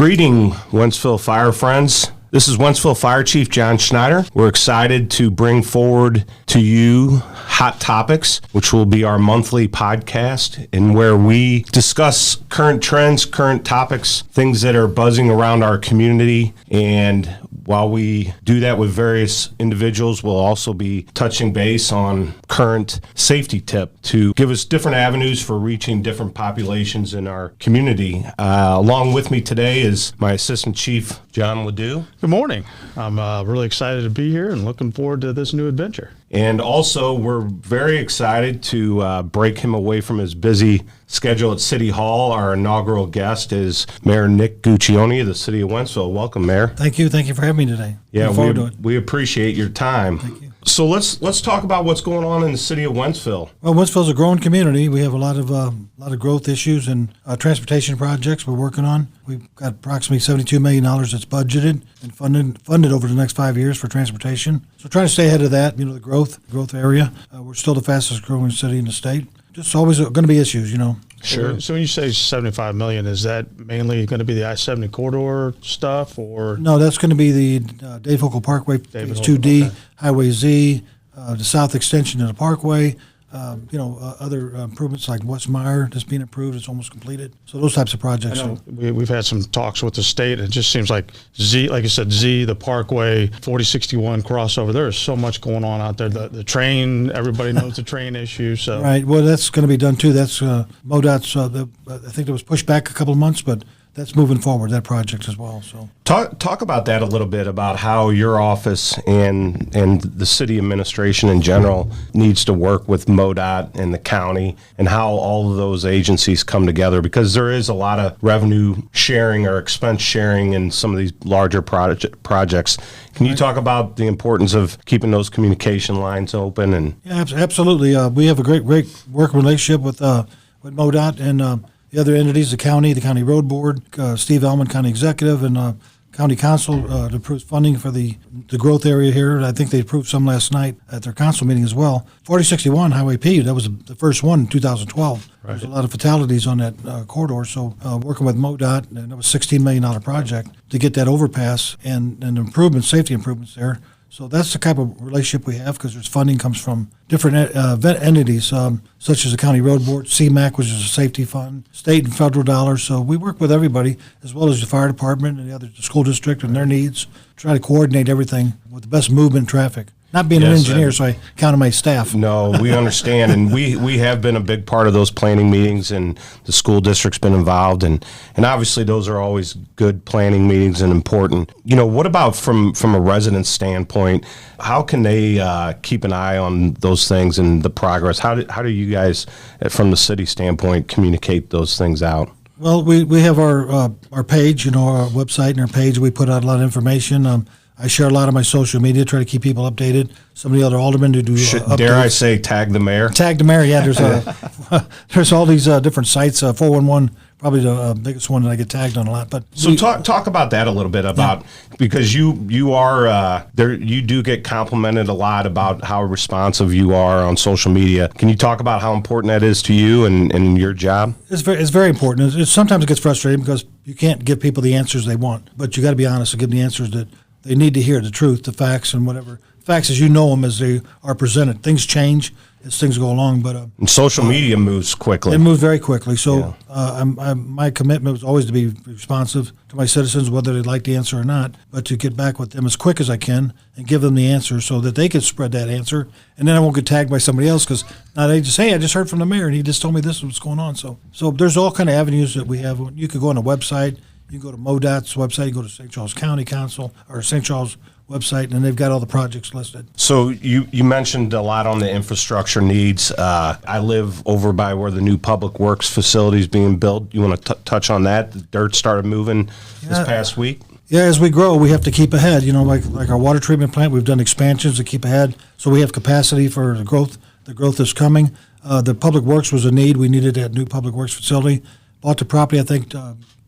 Greeting, Wentzville Fire friends. This is Wentzville Fire Chief John Schneider. We're excited to bring forward to you Hot Topics, which will be our monthly podcast, and where we discuss current trends, current topics, things that are buzzing around our community. And while we do that with various individuals, we'll also be touching base on current safety tip to give us different avenues for reaching different populations in our community. Along with me today is my Assistant Chief, John LeDoux. Good morning. I'm really excited to be here and looking forward to this new adventure. And also, we're very excited to break him away from his busy schedule at City Hall. Our inaugural guest is Mayor Nick Guccione of the City of Wentzville. Welcome, Mayor. Thank you. Thank you for having me today. Yeah, Look forward to it. we appreciate your time. Thank you. So let's talk about what's going on in the City of Wentzville. Well, Wentzville's a growing community. We have a lot of growth issues and transportation projects we're working on. We've got approximately $72 million that's budgeted and funded over the next 5 years for transportation. So trying to stay ahead of that, the growth area. We're still the fastest growing city in the state. Just always going to be issues, Sure. So when you say $75 million, is that mainly going to be the I-70 corridor stuff, or? No, that's going to be the Dave Hochul Parkway, Phase 2D, okay. Highway Z, the south extension of the Parkway, other improvements like West Meyer that's being approved. It's almost completed. So those types of projects. I know we've had some talks with the state. It just seems like Z, like you said, Z, the Parkway, 4061 crossover. There is so much going on out there. The train, everybody knows the train issue. So right. Well, that's going to be done too. That's MoDOT's. I think it was pushed back a couple of months, but that's moving forward, that project as well. So talk about that a little bit, about how your office and the city administration in general needs to work with MoDOT and the county, and how all of those agencies come together, because there is a lot of revenue sharing or expense sharing in some of these larger projects. Can you talk about the importance of keeping those communication lines open? And yeah, absolutely. We have a great working relationship with MoDOT and the other entities, the county road board, Steve Ellman, county executive, and county council to approve funding for the growth area here. I think they approved some last night at their council meeting as well. 4061 Highway P, that was the first one in 2012. Right. There's a lot of fatalities on that corridor. So working with MoDOT, and it was a $16 million project to get that overpass and safety improvements there. So that's the type of relationship we have, because there's funding comes from different entities, such as the County Road Board, CMAQ, which is a safety fund, state and federal dollars. So we work with everybody, as well as the fire department and the school district and their needs, try to coordinate everything with the best movement in traffic. Not being an engineer, so I count on my staff. No, we understand, and we have been a big part of those planning meetings, and the school district's been involved, and obviously those are always good planning meetings and important. What about from a resident standpoint? How can they keep an eye on those things and the progress? How do you guys, from the city standpoint, communicate those things out? Well, we have our page, our website and our page. We put out a lot of information. I share a lot of my social media, try to keep people updated. Some of the other aldermen to do updates. Dare I say tag the mayor? Tag the mayor, yeah. There's all these different sites. 411, probably the biggest one that I get tagged on a lot. But so talk about that a little bit, because you are there. You do get complimented a lot about how responsive you are on social media. Can you talk about how important that is to you and your job? It's very important. Sometimes it gets frustrating because you can't give people the answers they want, but you got to be honest and give them the answers that they need to hear, the truth, the facts, and whatever. Facts as you know them as they are presented. Things change as things go along, but and social media moves quickly. It moves very quickly. So my commitment was always to be responsive to my citizens, whether they like the answer or not, but to get back with them as quick as I can and give them the answer so that they can spread that answer, and then I won't get tagged by somebody else, because now they just, hey, I just heard from the mayor and he just told me this was going on. So there's all kind of avenues that we have. You could go on a website. You can go to MoDOT's website, you go to St. Charles County Council or St. Charles website, and they've got all the projects listed. So you mentioned a lot on the infrastructure needs. I live over by where the new public works facility is being built. You want to touch on that? The dirt started moving this past week. Yeah, as we grow, we have to keep ahead. Like our water treatment plant, we've done expansions to keep ahead, so we have capacity for the growth. The growth is coming. The public works was a need. We needed that new public works facility. Bought the property, I think,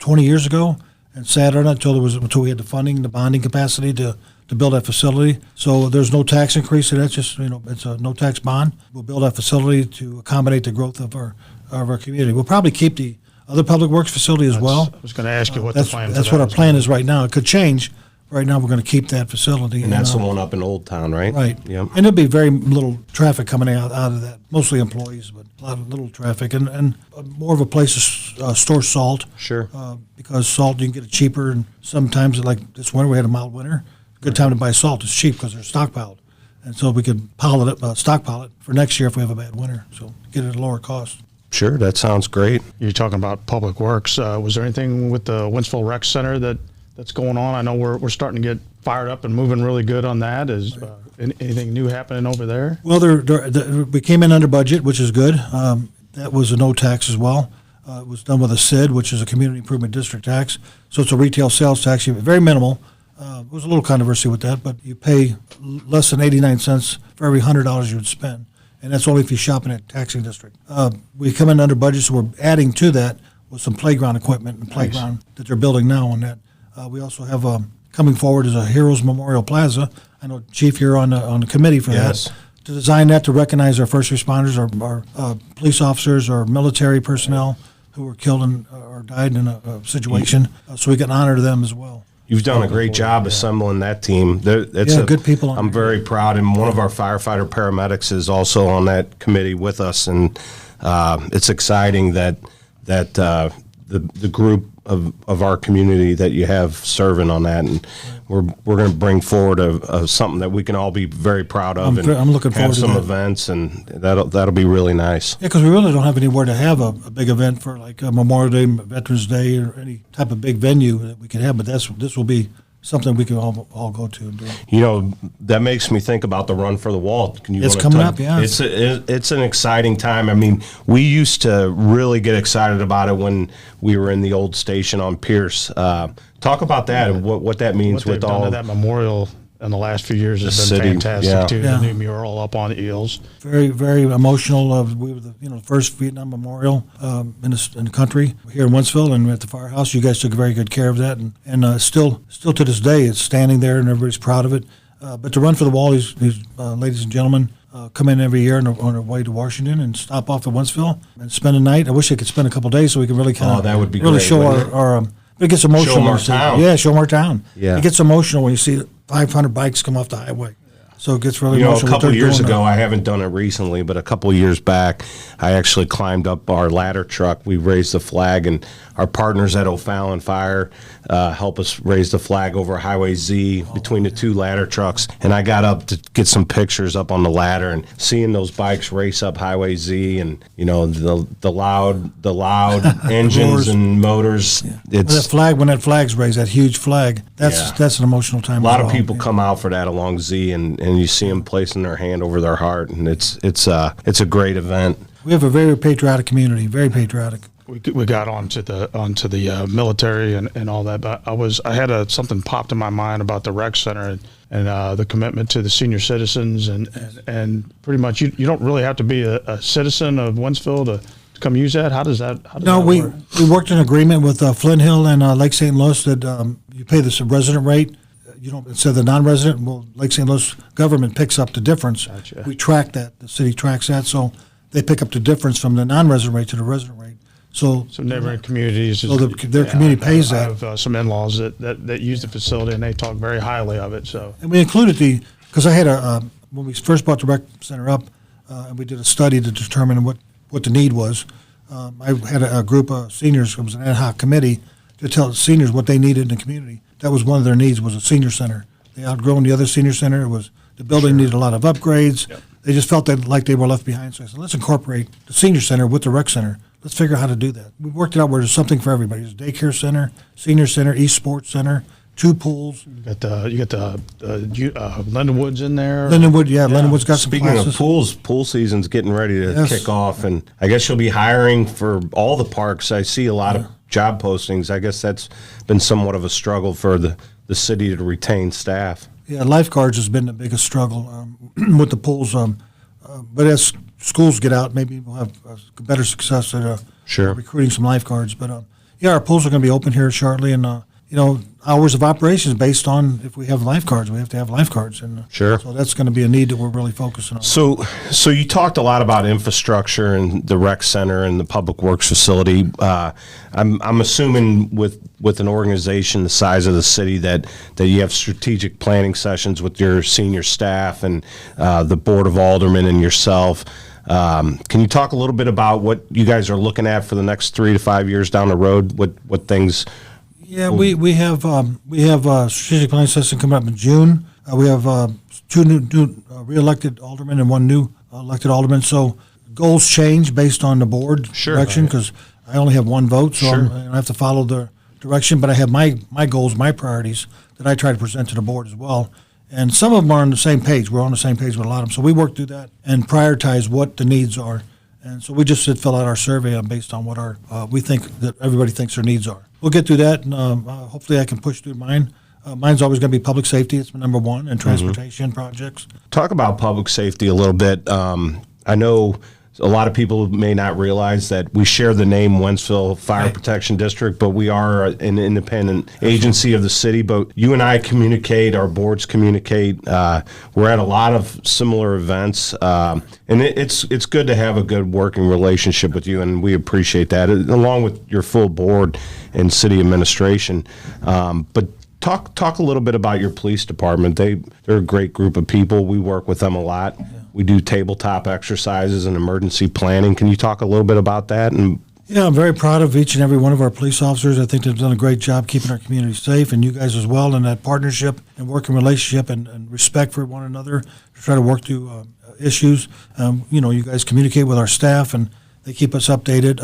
20 years ago, and sat on it until we had the funding, the bonding capacity to build that facility. So there's no tax increase. So that's just it's a no tax bond. We'll build that facility to accommodate the growth of our community. We'll probably keep the other public works facility as well. I was going to ask you what the plan. That's what our plan is right now. It could change. Right now, we're going to keep that facility. And that's the one up in Old Town, right? Right. Yep. And there'll be very little traffic coming out of that. Mostly employees, but a lot of little traffic, and more of a place to store salt. Sure. Because salt, you can get it cheaper, and sometimes, like this winter, we had a mild winter. Good time to buy salt. It's cheap because they're stockpiled. And so we could stockpile it for next year if we have a bad winter. So get it at a lower cost. Sure, that sounds great. You're talking about public works. Was there anything with the Wentzville Rec Center that's going on? I know we're starting to get fired up and moving really good on that. Is anything new happening over there? Well, we came in under budget, which is good. That was a no tax as well. It was done with a CID, which is a Community Improvement District tax. So it's a retail sales tax, very minimal. There was a little controversy with that, but you pay less than 89 cents for every $100 you would spend, and that's only if you shop in a taxing district. We come in under budget, so we're adding to that with some playground equipment and playground that they're building now on that. We also have coming forward is a Heroes Memorial Plaza. I know Chief, you're on the committee for that. To design that to recognize our first responders, our police officers, our military personnel who were killed or died in a situation, so we can honor them as well. You've done a great job assembling that team. Good people on I'm very proud, and one of our firefighter paramedics is also on that committee with us, and it's exciting that the group of our community that you have serving on that, and we're going to bring forward something that we can all be very proud of. I'm looking forward have to some that. Events, and that'll be really nice. Yeah, because we really don't have anywhere to have a big event for like Memorial Day, Veterans Day, or any type of big venue that we can have. But this will be something we can all go to and do. You know, that makes me think about the Run for the Wall. It's coming up, yeah. It's an exciting time. I mean, we used to really get excited about it when we were in the old station on Pierce. Talk about that and what that means with all that memorial in the last few years has been fantastic too. The new mural up on the eels. Very, very emotional. We were the first Vietnam memorial in the country here in Wentzville, and at the firehouse. You guys took very good care of that, and still to this day, it's standing there, and everybody's proud of it. But to Run for the Wall, these ladies and gentlemen come in every year on their way to Washington and stop off at Wentzville and spend a night. I wish they could spend a couple of days so we could really that would be really great, show our it gets emotional. Show them our town. Yeah, show them our town. Yeah. It gets emotional when you see 500 bikes come off the highway. So it gets really emotional. A couple of years ago, I haven't done it recently, but a couple of years back, I actually climbed up our ladder truck. We raised the flag, and our partners at O'Fallon Fire help us raise the flag over Highway Z between the two ladder trucks. And I got up to get some pictures up on the ladder, and seeing those bikes race up Highway Z, and the loud engines and motors. Yeah. It's when that flag's raised, that huge flag. That's an emotional time. A lot of people come out for that along Z, and you see them placing their hand over their heart, and it's a great event. We have a very patriotic community, very patriotic. We got onto the military and all that, but I had something popped in my mind about the rec center and the commitment to the senior citizens and pretty much you don't really have to be a citizen of Wentzville to come use that. How does that work? We worked in agreement with Flint Hill and Lake St. Louis that you pay this resident rate. You don't, instead of the non-resident, well, Lake St. Louis government picks up the difference. Gotcha. We track that. The city tracks that, so they pick up the difference from the non-resident rate to the resident rate. So neighboring communities. So their community pays that. I have some in-laws that use the facility, and they talk very highly of it. So, and we included because I had when we first brought the rec center up, and we did a study to determine what the need was. I had a group of seniors. It was an ad hoc committee to tell the seniors what they needed in the community. That was one of their needs, was a senior center. They outgrown the other senior center. It was the building needed a lot of upgrades. Yep. They just felt like they were left behind. So I said, let's incorporate the senior center with the rec center. Let's figure out how to do that. We worked it out where there's something for everybody. There's a daycare center, senior center, East Sports Center, 2 pools. You got the Lindenwood's in there. Lindenwood, Lindenwood's got some Speaking classes. of pools, pool season's getting ready to kick off, and I guess you'll be hiring for all the parks. I see a lot of job postings. I guess that's been somewhat of a struggle for the city to retain staff. Yeah, lifeguards has been the biggest struggle with the pools. But as schools get out, maybe we'll have better success at recruiting some lifeguards. But our pools are going to be open here shortly, and hours of operations based on if we have lifeguards. We have to have lifeguards. And Sure. So that's going to be a need that we're really focusing on. So you talked a lot about infrastructure and the rec center and the public works facility. I'm assuming with an organization the size of the city that you have strategic planning sessions with your senior staff and the board of aldermen and yourself. Can you talk a little bit about what you guys are looking at for the next 3 to 5 years down the road? What things? Yeah, we have strategic planning session coming up in June. We have 2 new re-elected aldermen and 1 new elected alderman. So goals change based on the board direction because I only have 1 vote, so I have to follow the direction. But I have my goals, my priorities that I try to present to the board as well. And some of them are on the same page. We're on the same page with a lot of them. So we work through that and prioritize what the needs are. And so we just fill out our survey based on what we think that everybody thinks their needs are. We'll get through that, and hopefully I can push through mine. Mine's always going to be public safety. It's my number 1, and transportation projects. Talk about public safety a little bit. I know a lot of people may not realize that we share the name Wentzville Fire Protection District, but we are an independent agency of the city. But you and I communicate, our boards communicate. We're at a lot of similar events, and it's good to have a good working relationship with you, and we appreciate that, along with your full board and city administration. But talk a little bit about your police department. They're a great group of people. We work with them a lot. We do tabletop exercises and emergency planning. Can you talk a little bit about that? Yeah, I'm very proud of each and every one of our police officers. I think they've done a great job keeping our community safe, and you guys as well, and that partnership and working relationship and respect for one another to try to work through issues. You guys communicate with our staff, and they keep us updated.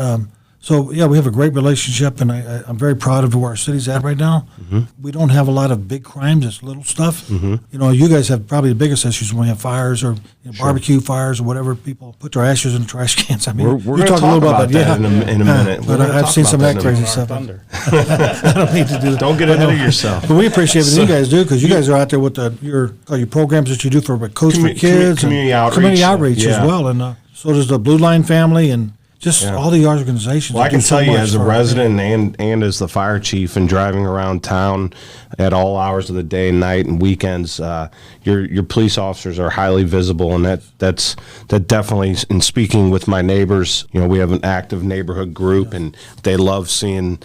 So, yeah, we have a great relationship, and I'm very proud of where our city's at right now. We don't have a lot of big crimes. It's little stuff. You guys have probably the biggest issues when we have fires or barbecue fires or whatever. People put their ashes in the trash cans. I mean, we're going to talk about that in a minute. But I've seen some of that crazy stuff. I don't need to do that. Don't get ahead of yourself. But we appreciate what you guys do because you guys are out there with your programs that you do for Coach for Kids. Community outreach. Community outreach as well. And so does the Blue Line family and just all the organizations. Well, I can tell you as a resident and as the fire chief and driving around town at all hours of the day and night and weekends, your police officers are highly visible, and that definitely, in speaking with my neighbors, we have an active neighborhood group, and they love seeing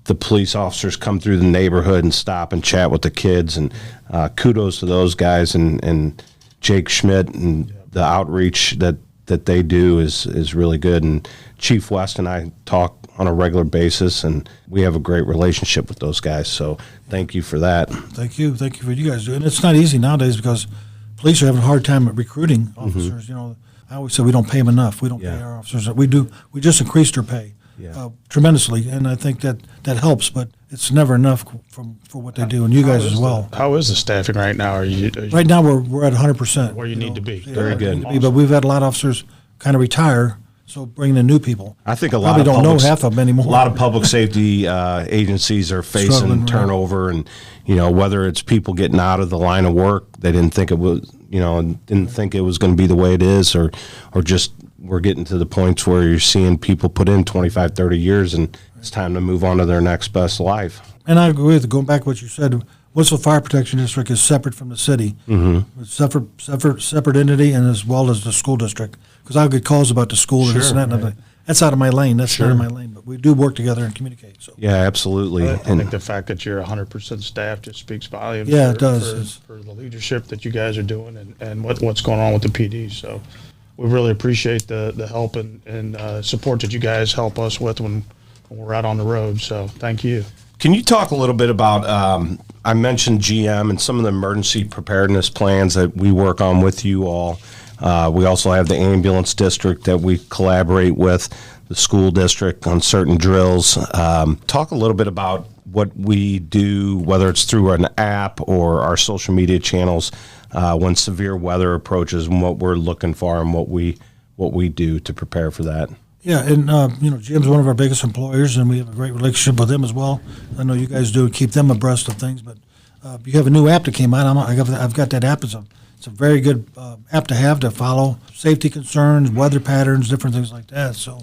the police officers come through the neighborhood and stop and chat with the kids, and kudos to those guys and Jake Schmidt and the outreach that they do is really good. And Chief West and I talk on a regular basis, and we have a great relationship with those guys. So thank you for that. Thank you for what you guys do. And it's not easy nowadays because police are having a hard time at recruiting officers. I always say we don't pay them enough. We don't pay our officers. We do. We just increased their pay tremendously, and I think that helps. But it's never enough for what they do, and you guys as well. How is the staffing right now? Are you right now we're at 100%. Where you need to be. Very good. But we've had a lot of officers kind of retire. So bringing in new people. I think a lot probably of don't know half of them anymore. A lot of public safety agencies are facing turnover, and whether it's people getting out of the line of work, they didn't think it was, didn't think it was going to be the way it is, or just we're getting to the points where you're seeing people put in 25, 30 years, and it's time to move on to their next best life. And I agree with going back to what you said. Wentzville Fire Protection District is separate from the city. It's separate entity, and as well as the school district. Because I'll get calls about the school and this and that. And that's out of my lane. That's not in my lane. But we do work together and communicate. So yeah, absolutely. I think the fact that you're 100% staffed just speaks volumes. Yeah, it does. For the leadership that you guys are doing and what's going on with the PD. So we really appreciate the help and support that you guys help us with when we're out on the road. So thank you. Can you talk a little bit about, I mentioned GM and some of the emergency preparedness plans that we work on with you all. We also have the ambulance district that we collaborate with, the school district on certain drills. Talk a little bit about what we do, whether it's through an app or our social media channels, when severe weather approaches, and what we're looking for and what we do to prepare for that. Yeah, and GM's one of our biggest employers, and we have a great relationship with them as well. I know you guys do keep them abreast of things, but you have a new app that came out. I've got that app. It's a very good app to follow safety concerns, weather patterns, different things like that. So,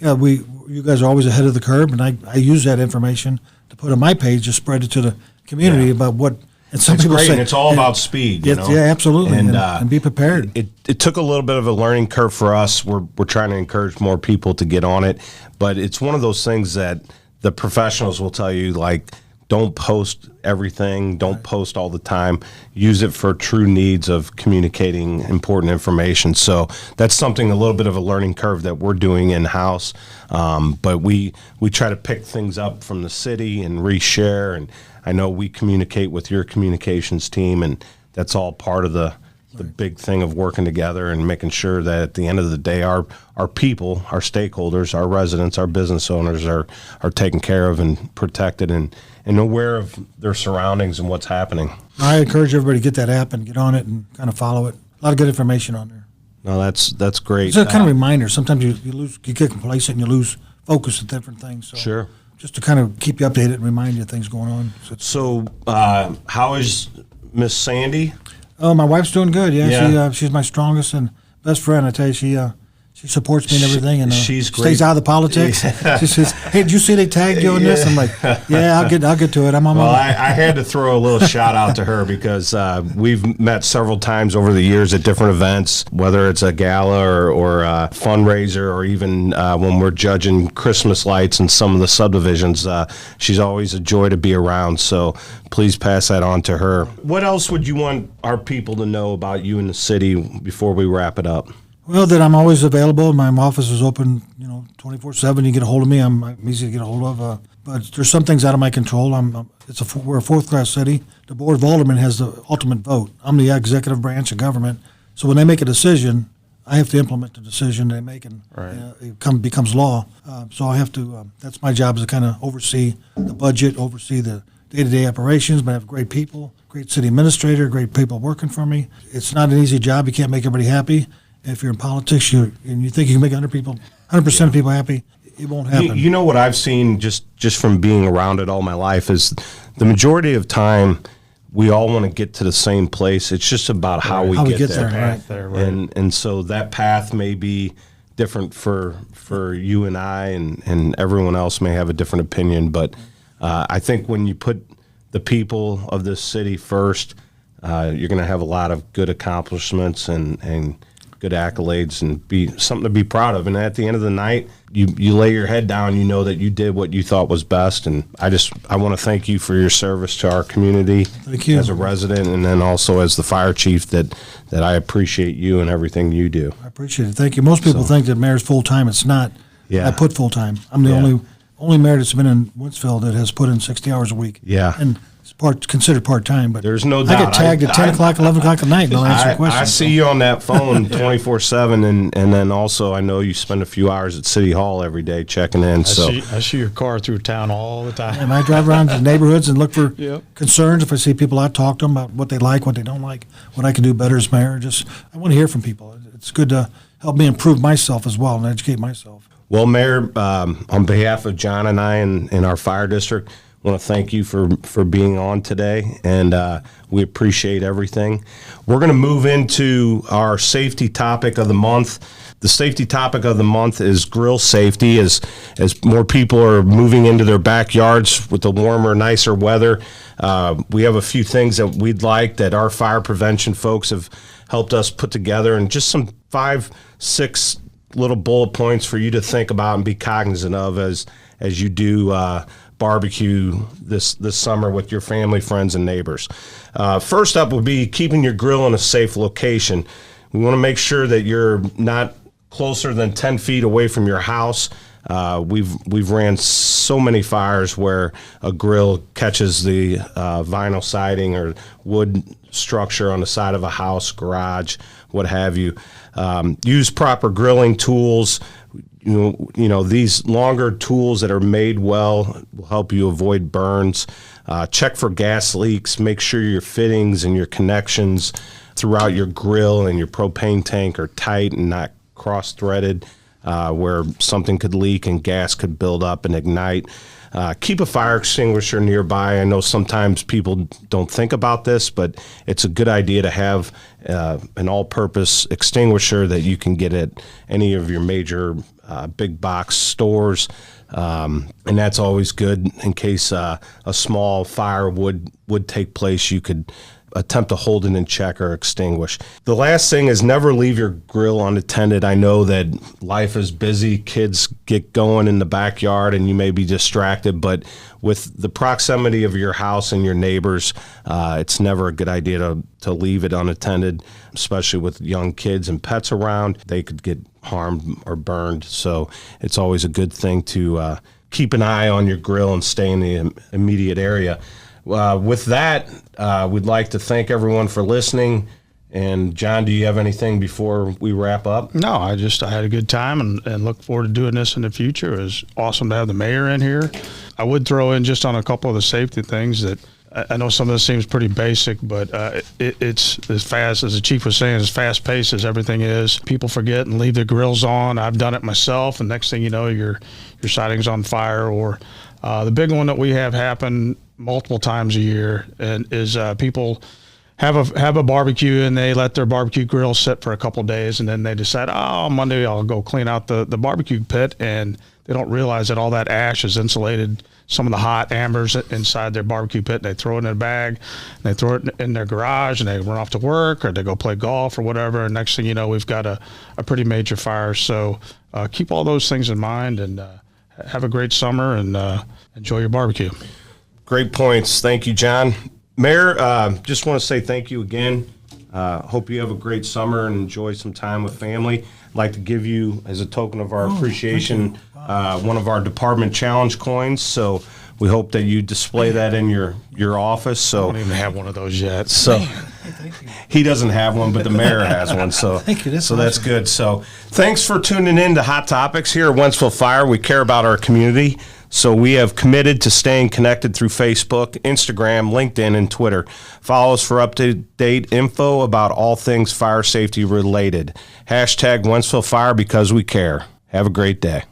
yeah, you guys are always ahead of the curve, and I use that information to put on my page, just spread it to the community about what. And some It's people great, say and it's all about speed. You know? Yeah, absolutely, And, and be prepared. It took a little bit of a learning curve for us. We're trying to encourage more people to get on it, but it's one of those things that the professionals will tell you, like, don't post everything, don't post all the time. Use it for true needs of communicating important information. So that's something, a little bit of a learning curve that we're doing in-house. But we try to pick things up from the city and reshare. And I know we communicate with your communications team, and that's all part of the big thing of working together and making sure that at the end of the day, our people, our stakeholders, our residents, our business owners are taken care of and protected and aware of their surroundings and what's happening. I encourage everybody to get that app and get on it and kind of follow it. A lot of good information on there. No, that's great. It's a kind of reminder. Sometimes you get complacent and you lose focus at different things. So Sure. Just to kind of keep you updated and remind you of things going on. So how is Miss Sandy? Oh, my wife's doing good. Yeah, Yeah. She's my strongest and best friend. I tell you, she supports me and everything, and she's great. stays out of the politics. She says, "Hey, did you see they tagged you in this?" I'm like, "Yeah, I'll get to it. I'm on Well, my." I had to throw a little shout out to her because we've met several times over the years at different events, whether it's a gala or a fundraiser, or even when we're judging Christmas lights in some of the subdivisions. She's always a joy to be around. So please pass that on to her. What else would you want our people to know about you in the city before we wrap it up? Well, that I'm always available. My office is open, 24/7. You get a hold of me. I'm easy to get a hold of. But there's some things out of my control. We're a fourth-class city. The Board of Aldermen has the ultimate vote. I'm the executive branch of government. So when they make a decision, I have to implement the decision they make, and it becomes law. So I have to. That's my job, is to kind of oversee the budget, oversee the day-to-day operations. But I have great people, great city administrator, great people working for me. It's not an easy job. You can't make everybody happy. If you're in politics, and you think you can make 100% of people happy, it won't happen. You know what I've seen just from being around it all my life is the majority of time we all want to get to the same place. It's just about how we get there. Right. And so that path may be different for you and I, and everyone else may have a different opinion. But I think when you put the people of this city first, you're going to have a lot of good accomplishments and good accolades and be something to be proud of. And at the end of the night, you lay your head down, you know that you did what you thought was best. And I want to thank you for your service to our community. Thank you. As a resident, and then also as the fire chief, that I appreciate you and everything you do. I appreciate it. Thank you. Most people think that mayor's full-time. It's not. Yeah. I put full-time. I'm the only mayor that's been in Wentzville that has put in 60 hours a week. Yeah. And it's considered part-time, but There's no I doubt. get tagged at 10 o'clock, 11 o'clock at night, and I'll answer questions. I see you on that phone 24/7, and then also I know you spend a few hours at City Hall every day checking in. I see your car through town all the time. And I drive around the neighborhoods and look for Yep. concerns. If I see people, I talk to them about what they like, what they don't like, what I can do better as mayor. I want to hear from people. It's good to help me improve myself as well and educate myself. Well, Mayor, on behalf of John and I and our fire district, I want to thank you for being on today, and we appreciate everything. We're going to move into our safety topic of the month. The safety topic of the month is grill safety. As more people are moving into their backyards with the warmer, nicer weather, we have a few things that we'd like that our fire prevention folks have helped us put together, and just some 5-6 little bullet points for you to think about and be cognizant of as you do barbecue this summer with your family, friends, and neighbors. First up would be keeping your grill in a safe location. We want to make sure that you're not closer than 10 feet away from your house. We've ran so many fires where a grill catches the vinyl siding or wood structure on the side of a house, garage, what have you. Use proper grilling tools. You know, these longer tools that are made well will help you avoid burns. Check for gas leaks. Make sure your fittings and your connections throughout your grill and your propane tank are tight and not cross-threaded, where something could leak and gas could build up and ignite. Keep a fire extinguisher nearby. I know sometimes people don't think about this, but it's a good idea to have an all-purpose extinguisher that you can get at any of your major big box stores. And that's always good in case a small fire would take place. You could attempt to hold it in check or extinguish. The last thing is never leave your grill unattended. I know that life is busy. Kids get going in the backyard and you may be distracted, but with the proximity of your house and your neighbors, it's never a good idea to leave it unattended, especially with young kids and pets around. They could get harmed or burned. So it's always a good thing to keep an eye on your grill and stay in the immediate area. With that, we'd like to thank everyone for listening. And John, do you have anything before we wrap up? No, I had a good time and look forward to doing this in the future. It was awesome to have the mayor in here. I would throw in just on a couple of the safety things that I know some of this seems pretty basic, but it's as fast as the chief was saying, as fast paced as everything is. People forget and leave their grills on. I've done it myself, and next thing you know, your siding's on fire. Or the big one that we have happen multiple times a year and is people have a barbecue and they let their barbecue grill sit for a couple of days, and then they decide, Monday I'll go clean out the barbecue pit, and they don't realize that all that ash has insulated some of the hot ambers inside their barbecue pit. They throw it in a bag, and they throw it in their garage, and they run off to work or they go play golf or whatever. And next thing you know, we've got a pretty major fire. So keep all those things in mind and have a great summer and enjoy your barbecue. Great points. Thank you, John. Mayor, just want to say thank you again. Hope you have a great summer and enjoy some time with family. I'd like to give you, as a token of our appreciation, one of our department challenge coins. So we hope that you display that in your office. So I don't even have one of those yet. So he doesn't have one, but the mayor has one. So Thank you. That's awesome. Good. So thanks for tuning in to Hot Topics here at Wentzville Fire. We care about our community. So we have committed to staying connected through Facebook, Instagram, LinkedIn, and Twitter. Follow us for up-to-date info about all things fire safety related. #Wentzville Fire because we care. Have a great day.